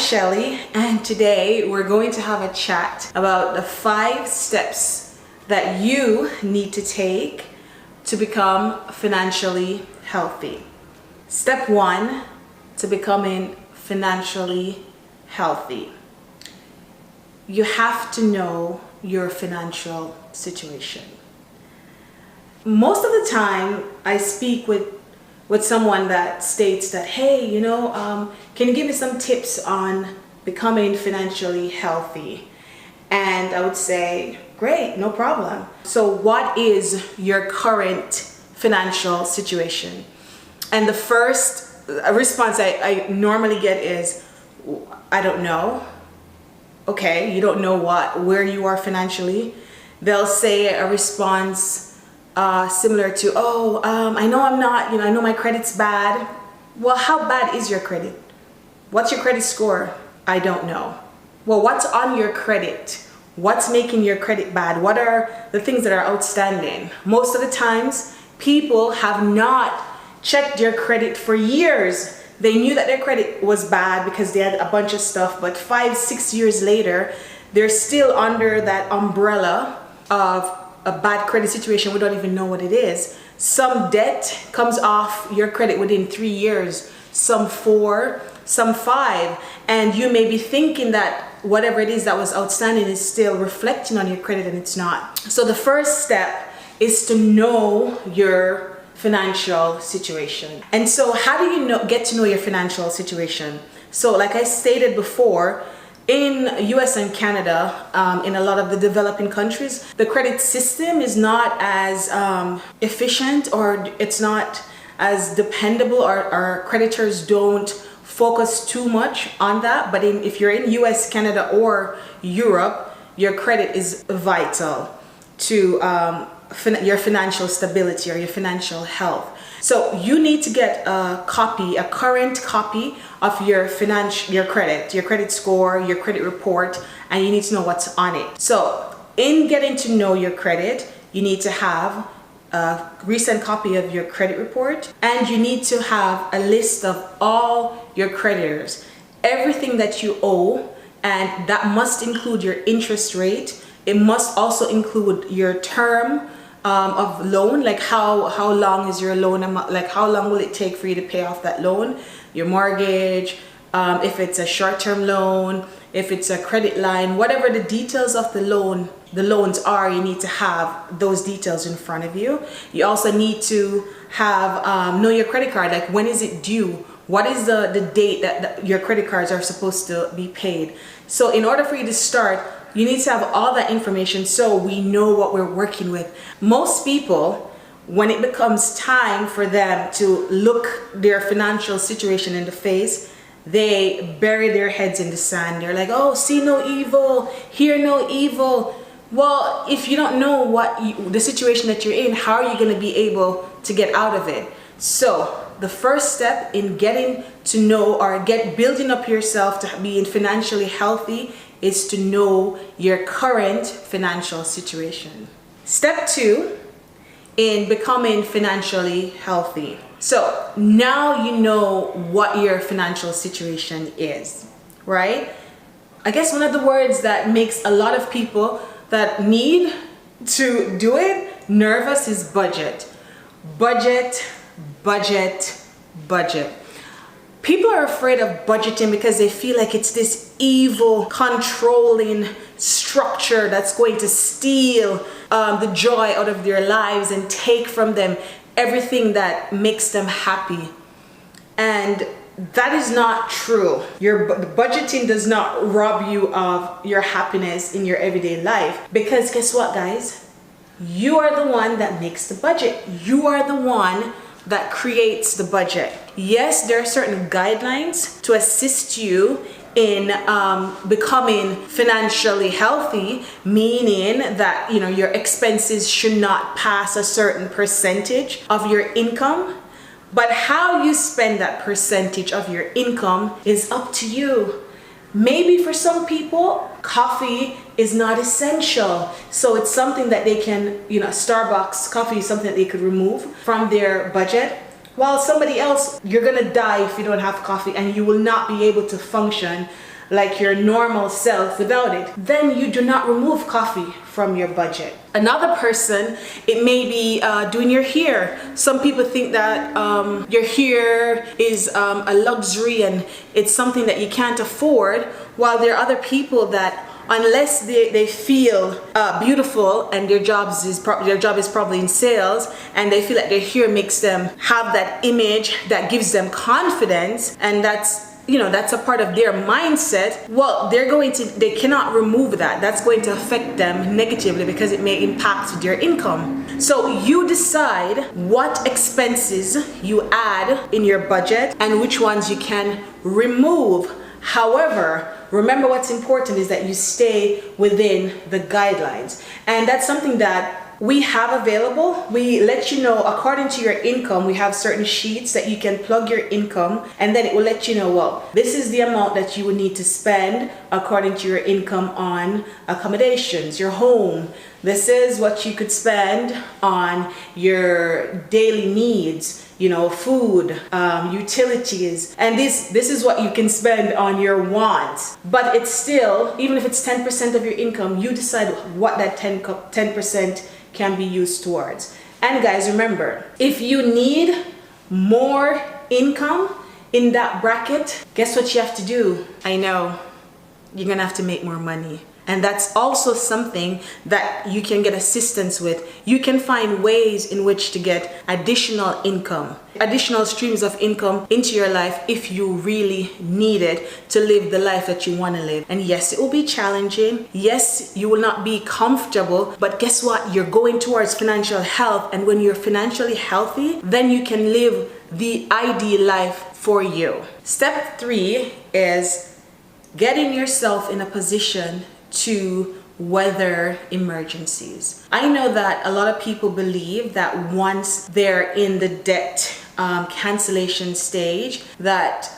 Shelly, and today we're going to have a chat about the 5 steps that you need to take to become financially healthy. Step 1 to becoming financially healthy. You have to know your financial situation. Most of the time I speak with someone that states that, hey, can you give me some tips on becoming financially healthy? And I would say, great, no problem. So what is your current financial situation? And the first response I normally get is, I don't know. Okay, you don't know where you are financially. They'll say a response similar to, I know I'm not, I know my credit's bad. Well, how bad is your credit? What's your credit score? I don't know. Well, what's on your credit? What's making your credit bad? What are the things that are outstanding? Most of the times, people have not checked their credit for years. They knew that their credit was bad because they had a bunch of stuff, but 5-6 years later, they're still under that umbrella of a bad credit situation. We don't even know what it is. Some debt comes off your credit within 3 years, some 4, some 5, and you may be thinking that whatever it is that was outstanding is still reflecting on your credit, and it's not. So the first step is to know your financial situation. And so how do you get to know your financial situation? So like I stated before, in US and Canada, in a lot of the developing countries, the credit system is not as efficient, or it's not as dependable, or our creditors don't focus too much on that. But if you're in US, Canada, or Europe, your credit is vital to your financial stability or your financial health. So you need to get a current copy of your credit score, your credit report, and you need to know what's on it. So in getting to know your credit, you need to have a recent copy of your credit report, and you need to have a list of all your creditors, everything that you owe, and that must include your interest rate. It must also include your term of loan, like how long is your loan, like how long will it take for you to pay off that loan, your mortgage, if it's a short-term loan, if it's a credit line, whatever the details of the loans are, you need to have those details in front of you. You also need to have know your credit card, like when is it due, what is the date that your credit cards are supposed to be paid. So in order for you to start, you need to have all that information so we know what we're working with. Most people, when it becomes time for them to look their financial situation in the face, they bury their heads in the sand. They're like, oh, see no evil, hear no evil. Well, if you don't know the situation that you're in, how are you going to be able to get out of it? So the first step in getting to know or building up yourself to being financially healthy is to know your current financial situation. Step 2 in becoming financially healthy. So now you know what your financial situation is, right? I guess one of the words that makes a lot of people that need to do it nervous is budget. Budget, budget, budget. People are afraid of budgeting because they feel like it's this evil, controlling structure that's going to steal the joy out of their lives and take from them everything that makes them happy. And that is not true. Budgeting does not rob you of your happiness in your everyday life, because guess what, guys? You are the one that makes the budget. You are the one that creates the budget. Yes, there are certain guidelines to assist you in becoming financially healthy, meaning that your expenses should not pass a certain percentage of your income. But how you spend that percentage of your income is up to you. Maybe for some people, coffee is not essential. So it's something that they can, Starbucks coffee is something that they could remove from their budget. While somebody else, you're gonna die if you don't have coffee, and you will not be able to function like your normal self without it, then you do not remove coffee from your budget. Another person, it may be doing your hair. Some people think that your hair is a luxury and it's something that you can't afford, while there are other people that unless they feel beautiful and their job is probably in sales, and they feel that their hair makes them have that image that gives them confidence, and that's a part of their mindset, well, they cannot remove that. That's going to affect them negatively because it may impact their income. So you decide what expenses you add in your budget and which ones you can remove. However, remember, what's important is that you stay within the guidelines. And that's something that we have available. We let you know according to your income. We have certain sheets that you can plug your income, and then it will let you know, well, this is the amount that you would need to spend according to your income on accommodations, your home. This is what you could spend on your daily needs, food, utilities, and this is what you can spend on your wants. But it's still, even if it's 10% of your income, you decide what that 10% can be used towards. And guys, remember, if you need more income in that bracket, guess what you have to do? I know, you're gonna have to make more money. And that's also something that you can get assistance with. You can find ways in which to get additional income, additional streams of income into your life if you really need it to live the life that you want to live. And yes, it will be challenging. Yes, you will not be comfortable, but guess what? You're going towards financial health. And when you're financially healthy, then you can live the ideal life for you. Step 3 is getting yourself in a position to weather emergencies. I know that a lot of people believe that once they're in the debt cancellation stage, that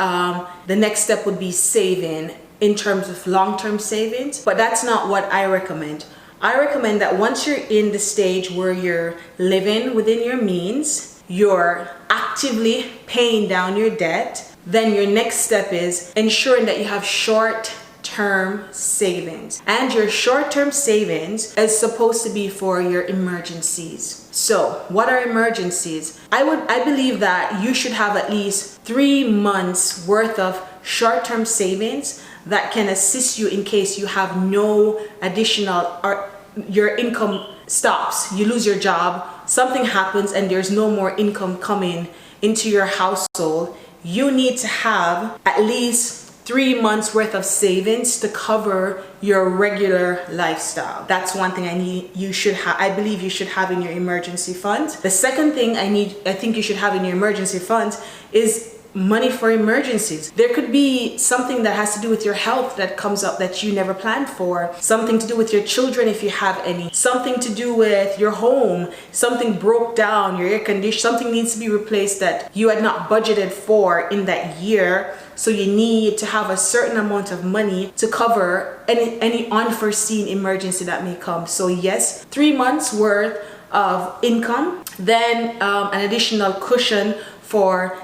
the next step would be saving in terms of long-term savings, but that's not what I recommend. I recommend that once you're in the stage where you're living within your means, you're actively paying down your debt, then your next step is ensuring that you have short-term savings. And your short-term savings is supposed to be for your emergencies. So what are emergencies? I believe that you should have at least 3 months worth of short-term savings that can assist you in case you have no additional, or your income stops, you lose your job, something happens and there's no more income coming into your household. You need to have at least 3 months worth of savings to cover your regular lifestyle. That's one thing I believe you should have in your emergency fund. The second thing I think you should have in your emergency fund is money for emergencies. There could be something that has to do with your health that comes up that you never planned for, something to do with your children if you have any, something to do with your home, something broke down, your air conditioner, something needs to be replaced that you had not budgeted for in that year. So you need to have a certain amount of money to cover any unforeseen emergency that may come. So yes, 3 months worth of income, then an additional cushion for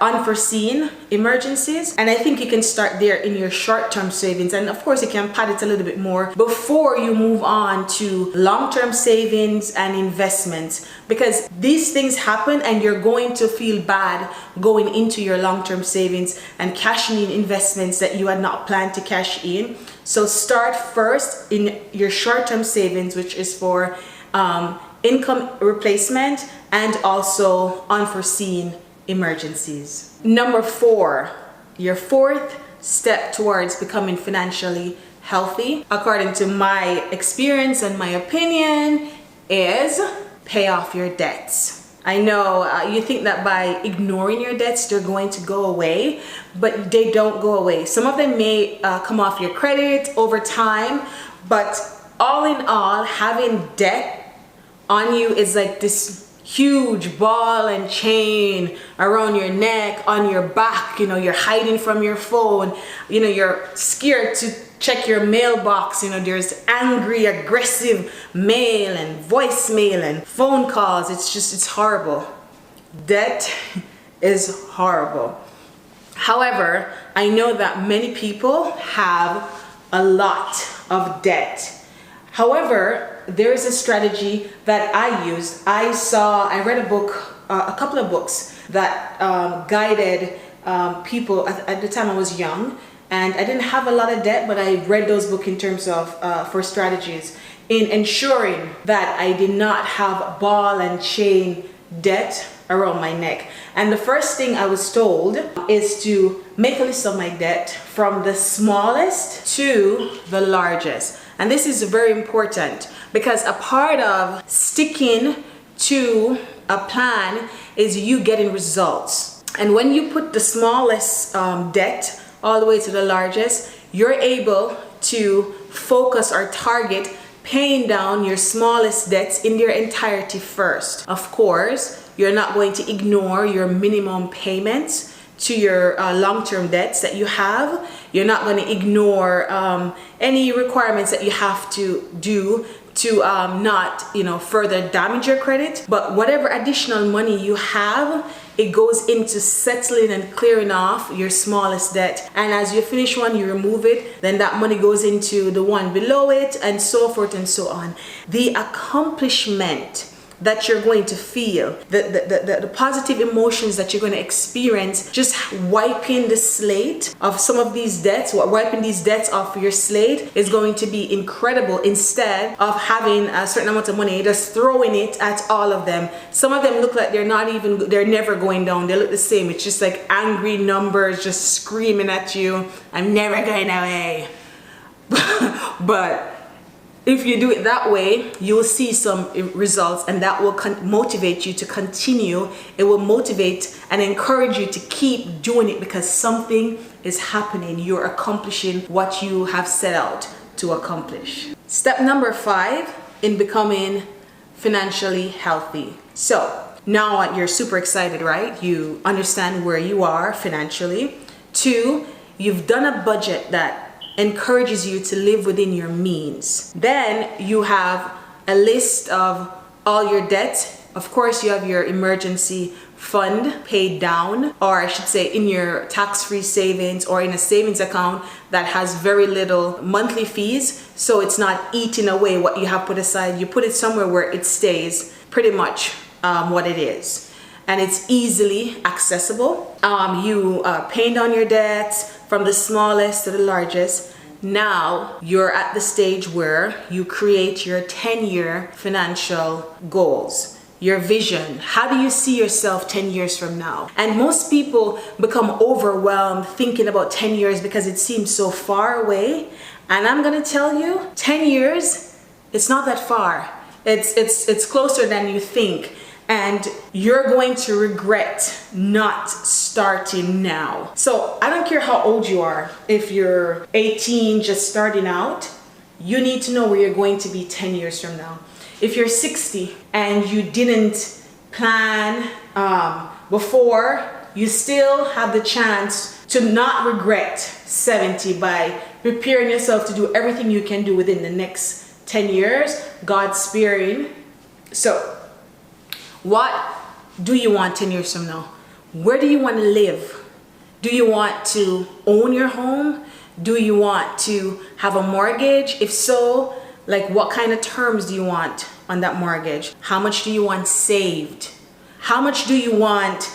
unforeseen emergencies. And I think you can start there in your short-term savings, and of course you can pad it a little bit more before you move on to long-term savings and investments, because these things happen and you're going to feel bad going into your long-term savings and cashing in investments that you had not planned to cash in. So start first in your short-term savings, which is for income replacement and also unforeseen emergencies. Number 4, your fourth step towards becoming financially healthy, according to my experience and my opinion, is pay off your debts. I know you think that by ignoring your debts, they're going to go away, but they don't go away. Some of them may come off your credit over time, but all in all, having debt on you is like this huge ball and chain around your neck, on your back. You're hiding from your phone, you're scared to check your mailbox. There's angry, aggressive mail and voicemail and phone calls. It's horrible. Debt is horrible. However, I know that many people have a lot of debt. However, there is a strategy that I used. I read a book, a couple of books that guided people at the time I was young, and I didn't have a lot of debt, but I read those books in terms of for strategies in ensuring that I did not have ball and chain debt around my neck. And the first thing I was told is to make a list of my debt from the smallest to the largest. And this is very important because a part of sticking to a plan is you getting results. And when you put the smallest debt all the way to the largest, you're able to focus or target paying down your smallest debts in their entirety first. Of course, you're not going to ignore your minimum payments to your long-term debts that you have. You're not going to ignore any requirements that you have to do to not, further damage your credit. But whatever additional money you have, it goes into settling and clearing off your smallest debt. And as you finish one, you remove it, then that money goes into the one below it, and so forth and so on. The accomplishment that you're going to feel, the positive emotions that you're going to experience just wiping the slate of some of these debts, wiping these debts off your slate is going to be incredible, instead of having a certain amount of money, just throwing it at all of them. Some of them look like they're never going down. They look the same. It's just like angry numbers just screaming at you, I'm never going away. But if you do it that way, you will see some results, and that will motivate you to continue. It will motivate and encourage you to keep doing it because something is happening. You're accomplishing what you have set out to accomplish. Step number 5 in becoming financially healthy. So now you're super excited, right? You understand where you are financially. 2, you've done a budget that encourages you to live within your means. Then you have a list of all your debts. Of course, you have your emergency fund paid down, or I should say in your tax-free savings or in a savings account that has very little monthly fees, so it's not eating away what you have put aside. You put it somewhere where it stays pretty much what it is, and it's easily accessible. You paying down your debts from the smallest to the largest. Now you're at the stage where you create your 10-year financial goals, your vision. How do you see yourself 10 years from now? And most people become overwhelmed thinking about 10 years because it seems so far away. And I'm gonna tell you, 10 years, it's not that far. It's closer than you think. And you're going to regret not starting now. So I don't care how old you are. If you're 18, just starting out, you need to know where you're going to be 10 years from now. If you're 60 and you didn't plan before, you still have the chance to not regret 70 by preparing yourself to do everything you can do within the next 10 years, God sparing. So what do you want 10 years from now? Where do you want to live? Do you want to own your home? Do you want to have a mortgage? If so, like what kind of terms do you want on that mortgage? How much do you want saved? How much do you want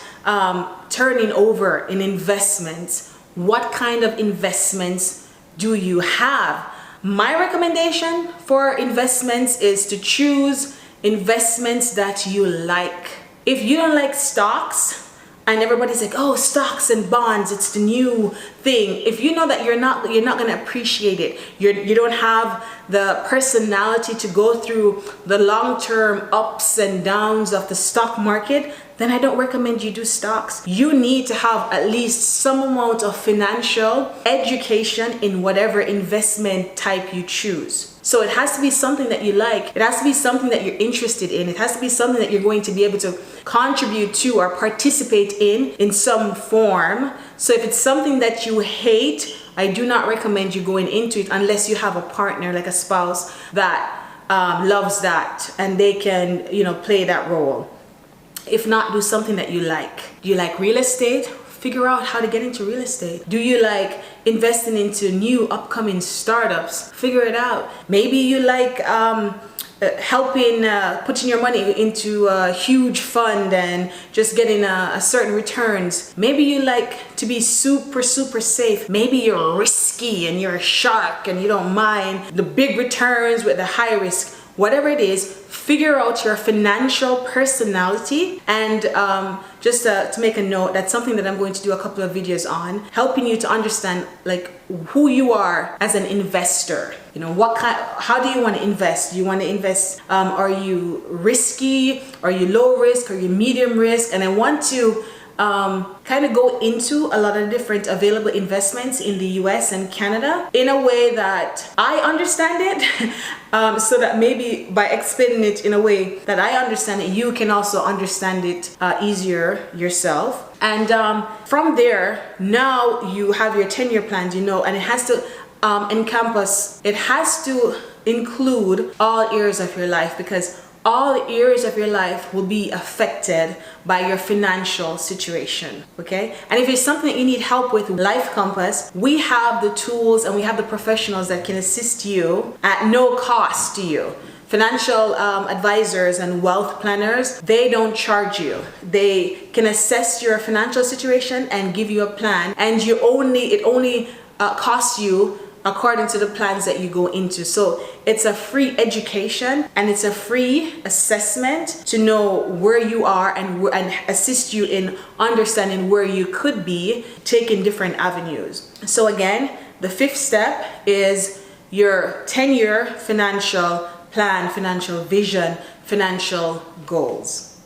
turning over in investments? What kind of investments do you have? My recommendation for investments is to choose investments that you like. If you don't like stocks, and everybody's like, oh, stocks and bonds, it's the new thing. If you know that you're not going to appreciate it, you don't have the personality to go through the long-term ups and downs of the stock market, then I don't recommend you do stocks. You need to have at least some amount of financial education in whatever investment type you choose. So it has to be something that you like. It has to be something that you're interested in. It has to be something that you're going to be able to contribute to or participate in some form. So if it's something that you hate, I do not recommend you going into it unless you have a partner, like a spouse, that loves that and they can, play that role. If not, do something that you like. Do you like real estate? Figure out how to get into real estate. Do you like investing into new upcoming startups? Figure it out. Maybe you like helping putting your money into a huge fund and just getting a certain returns. Maybe you like to be super safe. Maybe you're risky and you're a shark and you don't mind the big returns with the high risk. Whatever it is, figure out your financial personality. And just to make a note, that's something that I'm going to do a couple of videos on, helping you to understand like who you are as an investor. You know, how do you want to invest? Do you want to invest, are you risky? Are you low risk? Are you medium risk? And I want to kind of go into a lot of different available investments in the US and Canada in a way that I understand it, so that maybe by explaining it in a way that I understand it, you can also understand it easier yourself. And from there, now you have your 10-year plans, you know, and it has to it has to include all areas of your life, because all areas of your life will be affected by your financial situation, okay? And if it's something that you need help with, Life Compass, we have the tools and we have the professionals that can assist you at no cost to you. Financial advisors and wealth planners, they don't charge you. They can assess your financial situation and give you a plan, and it only costs you according to the plans that you go into. So it's a free education and it's a free assessment to know where you are and assist you in understanding where you could be taking different avenues. So again, the 5th step is your 10-year financial plan, financial vision, financial goals.